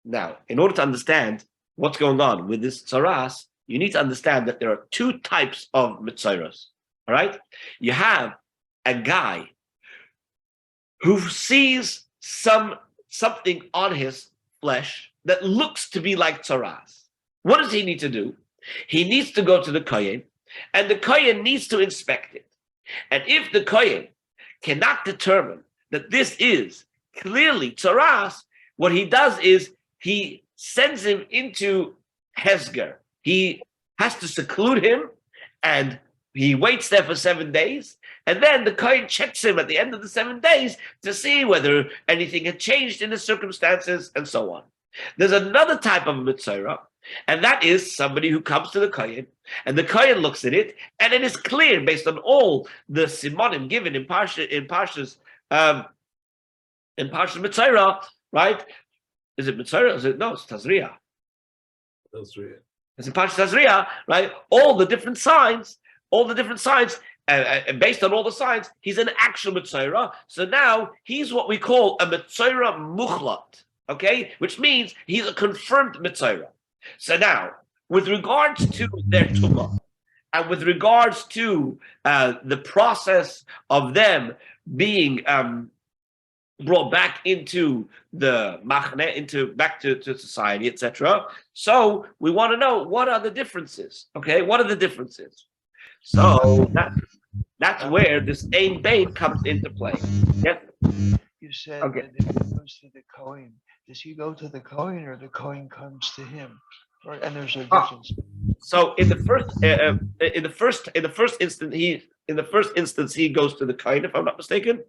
Now, in order to understand what's going on with this tsaras, you need to understand that there are 2 types of mitzayras. All right? You have a guy who sees something on his flesh that looks to be like tsaras. What does he need to do? He needs to go to the kohen, and the kohen needs to inspect it. And if the kohen cannot determine that this is clearly tsaras, what he does is he sends him into Hesger. He has to seclude him, and he waits there for 7 days. And then the Kohen checks him at the end of the 7 days to see whether anything had changed in his circumstances and so on. There's another type of mitzvah, and that is somebody who comes to the Kohen, and the Kohen looks at it, and it is clear based on all the simonim given in Parshas Mitzvah, right? Is it Mitzvah? Is it no? It's Tazria. That's right. It's in Parshas Tazria, right? All the different signs, and based on all the signs, he's an actual Mitzvah. So now he's what we call a Mitzvah Muchlat, okay? Which means he's a confirmed Mitzvah. So now, with regards to their tumah, and with regards to the process of them being brought back into the machne, back to society, etc. So we want to know, what are the differences? Okay, what are the differences? So that's where this Ein Bain comes into play. Yes. You said Okay. that if he goes to the Kohen, does he go to the Kohen or the Kohen comes to him? Or, and there's a difference. So in the first instance he goes to the Kohen, if I'm not mistaken,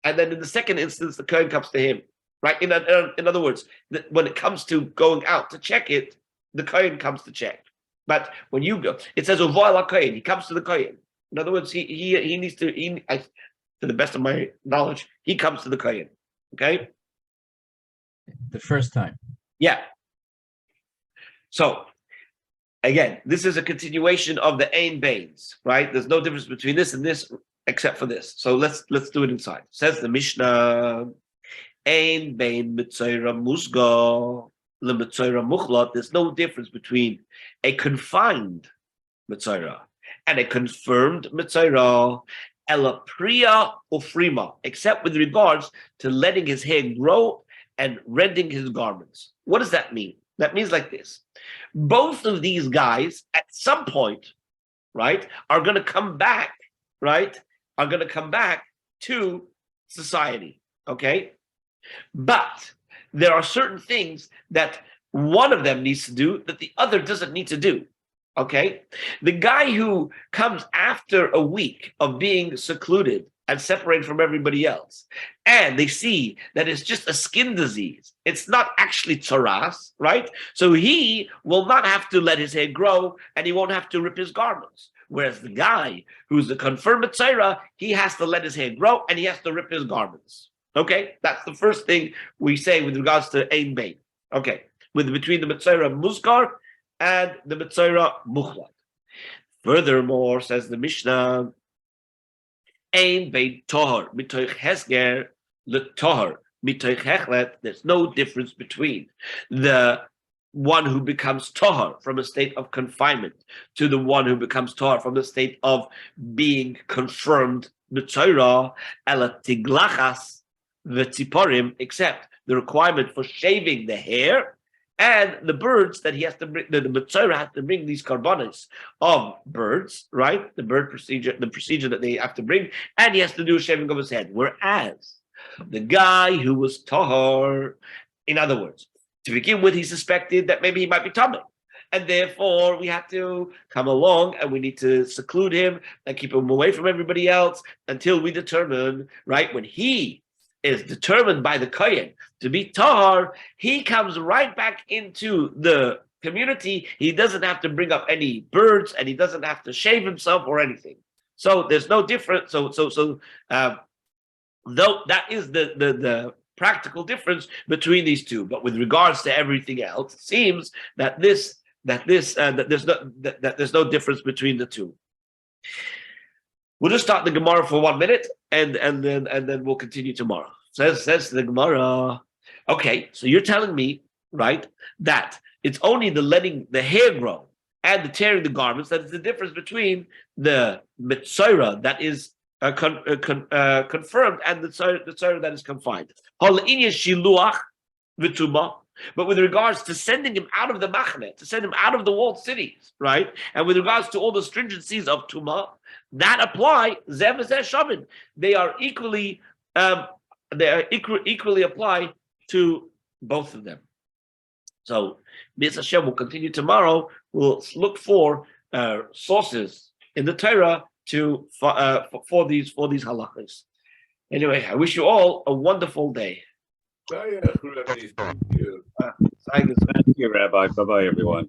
and then in the second instance the Kohen comes to him. Right? In other words, when it comes to going out to check it, the Kohen comes to check. But when you go, it says Uvoil Kohen. He comes to the Kohen. In other words, he needs to. To the best of my knowledge, he comes to the Kohen. Okay. The first time. Yeah. So again, this is a continuation of the Ein Bains, right? There's no difference between this and this except for this. So let's do it inside. Says the Mishnah, Ein Bain Mitzayra Musga Le Mitzayra Muchlat. There's no difference between a confined Mitzayra and a confirmed Mitzayra, Ela Priya Ufrima, except with regards to letting his hair grow and rending his garments. What does that mean? That means like this. Both of these guys at some point, right, are going to come back, right, are going to come back to society, okay? But there are certain things that one of them needs to do that the other doesn't need to do, okay? The guy who comes after a week of being secluded and separated from everybody else, and they see that it's just a skin disease, it's not actually tzaras, right? So he will not have to let his hair grow, and he won't have to rip his garments. Whereas the guy who's the confirmed tzara, he has to let his hair grow, and he has to rip his garments. Okay, that's the first thing we say with regards to Ein Bain. Okay, between the Mitzayra Muskar and the Mitzayra Muchlat. Furthermore, says the Mishnah, Ein Bain Tohar Mitoich Hesger Le Tohar Mitoich Hechlet. There's no difference between the one who becomes Tohar from a state of confinement to the one who becomes Tohar from the state of being confirmed Mitzayra Ela Tiglachas V'tziporim, except the requirement for shaving the hair and the birds that he has to bring. The Mitzvah has to bring these carbonates of birds, right? The procedure that they have to bring, and he has to do a shaving of his head. Whereas the guy who was tahor, in other words, to begin with, he suspected that maybe he might be tummy, and therefore we have to come along and we need to seclude him and keep him away from everybody else until we determine, right, when he is determined by the Kohen to be tahar, he comes right back into the community. He doesn't have to bring up any birds, and he doesn't have to shave himself or anything. So there's no difference. Though that is the practical difference between these two. But with regards to everything else, it seems that there's no difference between the two. We'll just start the Gemara for 1 minute, and then we'll continue tomorrow. Says the Gemara. Okay, so you're telling me, right, that it's only the letting the hair grow and the tearing the garments that is the difference between the mitzvah that is confirmed and the tzara that is confined. But with regards to sending him out of the machne, to send him out of the walled cities, right, and with regards to all the stringencies of tumah that apply, zeh v'zeh shamin, they are equally apply to both of them. So, B'ez Hashem will continue tomorrow. We'll look for sources in the Torah for these halachas. Anyway, I wish you all a wonderful day. Thank you. Thank you, Rabbi. Bye-bye, everyone.